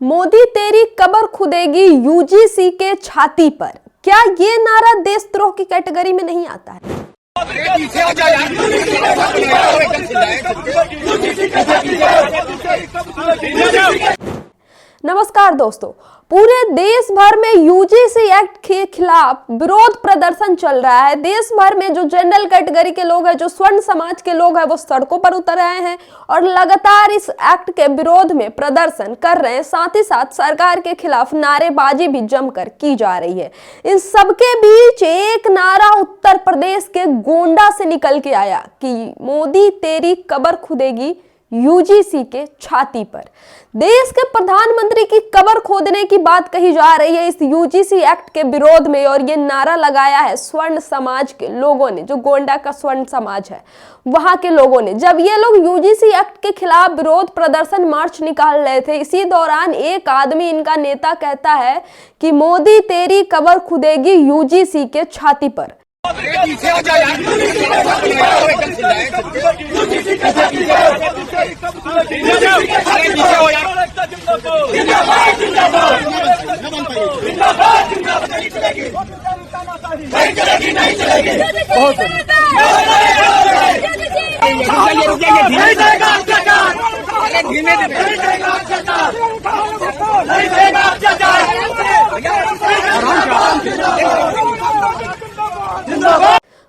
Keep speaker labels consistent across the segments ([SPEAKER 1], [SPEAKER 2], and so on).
[SPEAKER 1] मोदी तेरी कब्र खुदेगी यूजीसी के छाती पर। क्या ये नारा देशद्रोह की कैटेगरी में नहीं आता है? नमस्कार दोस्तों, पूरे देश भर में यूजीसी एक्ट के खिलाफ विरोध प्रदर्शन चल रहा है। देश भर में जो जनरल कैटेगरी के लोग हैं, जो स्वर्ण समाज के लोग हैं, वो सड़कों पर उतर आए हैं और लगातार इस एक्ट के विरोध में प्रदर्शन कर रहे हैं। साथ ही साथ सरकार के खिलाफ नारेबाजी भी जमकर की जा रही है। इन सबके बीच एक नारा उत्तर प्रदेश के गोंडा से निकल के आया कि मोदी तेरी कब्र खुदेगी यूजीसी के छाती पर। देश के प्रधानमंत्री की कब्र खोदने की बात कही जा रही है इस यूजीसी एक्ट के विरोध में, और ये नारा लगाया है स्वर्ण समाज के लोगों ने, जो गोंडा का स्वर्ण समाज है वहां के लोगों ने। जब ये लोग यूजीसी एक्ट के खिलाफ विरोध प्रदर्शन मार्च निकाल रहे थे, इसी दौरान एक आदमी, इनका नेता, कहता है कि मोदी तेरी कब्र खुदेगी यूजीसी के छाती पर।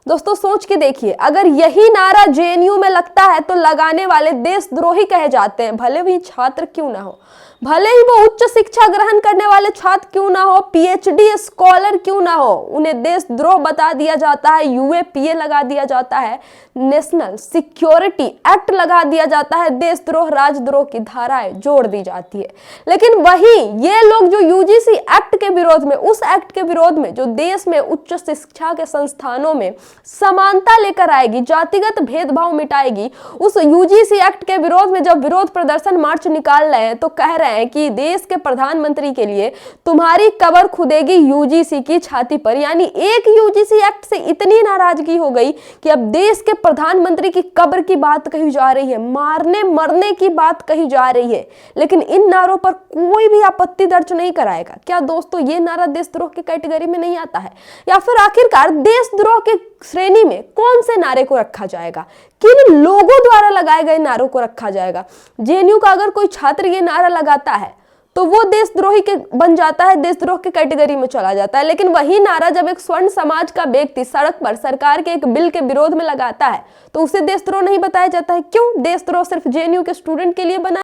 [SPEAKER 1] दोस्तों सोच के देखिए, अगर यही नारा जेएनयू में लगता है तो लगाने वाले देशद्रोही कहे जाते हैं। भले भी छात्र क्यों ना हो, भले ही वो उच्च शिक्षा ग्रहण करने वाले छात्र क्यों ना हो, पीएचडी स्कॉलर क्यों ना हो, उन्हें देशद्रोह बता दिया जाता है। यूएपीए लगा दिया जाता है, नेशनल सिक्योरिटी एक्ट लगा दिया जाता है, देशद्रोह राजद्रोह की धाराएं जोड़ दी जाती है। लेकिन वही ये लोग जो यूजीसी एक्ट के विरोध में, उस एक्ट के विरोध में जो देश में उच्च शिक्षा के संस्थानों में समानता लेकर आएगी, जातिगत भेदभाव मिटाएगी, उस यूजीसी एक्ट के विरोध में जब विरोध प्रदर्शन मार्च निकाल रहे हैं तो कह रहे हैं कि देश के प्रधानमंत्री के लिए तुम्हारी कब्र खुदेगी यूजीसी की छाती पर। यानी एक यूजीसी एक्ट से इतनी नाराजगी हो गई कि अब देश के प्रधानमंत्री की कब्र की बात कही जा रही है, मारने मरने की बात कही जा रही है, लेकिन इन नारों पर कोई भी आपत्ति दर्ज नहीं कराएगा। क्या दोस्तों ये नारा देशद्रोह की कैटेगरी में नहीं आता है? या फिर आखिरकार देशद्रोह के श्रेणी में कौन से नारे को रखा जाएगा, किन लोगों द्वारा लगाए गए नारों को रखा जाएगा? जेएनयू का अगर कोई छात्र ये नारा लगाता है तो वो देशद्रोही के बन जाता है, देशद्रोह के कैटेगरी में चला जाता है। लेकिन वही नारा जब एक स्वर्ण समाज का व्यक्ति सड़क पर सरकार के एक बिल के विरोध में लगाता है तो उसे देशद्रोह नहीं बताया जाता है। क्यों? देशद्रोह सिर्फ जेएनयू के स्टूडेंट के लिए बना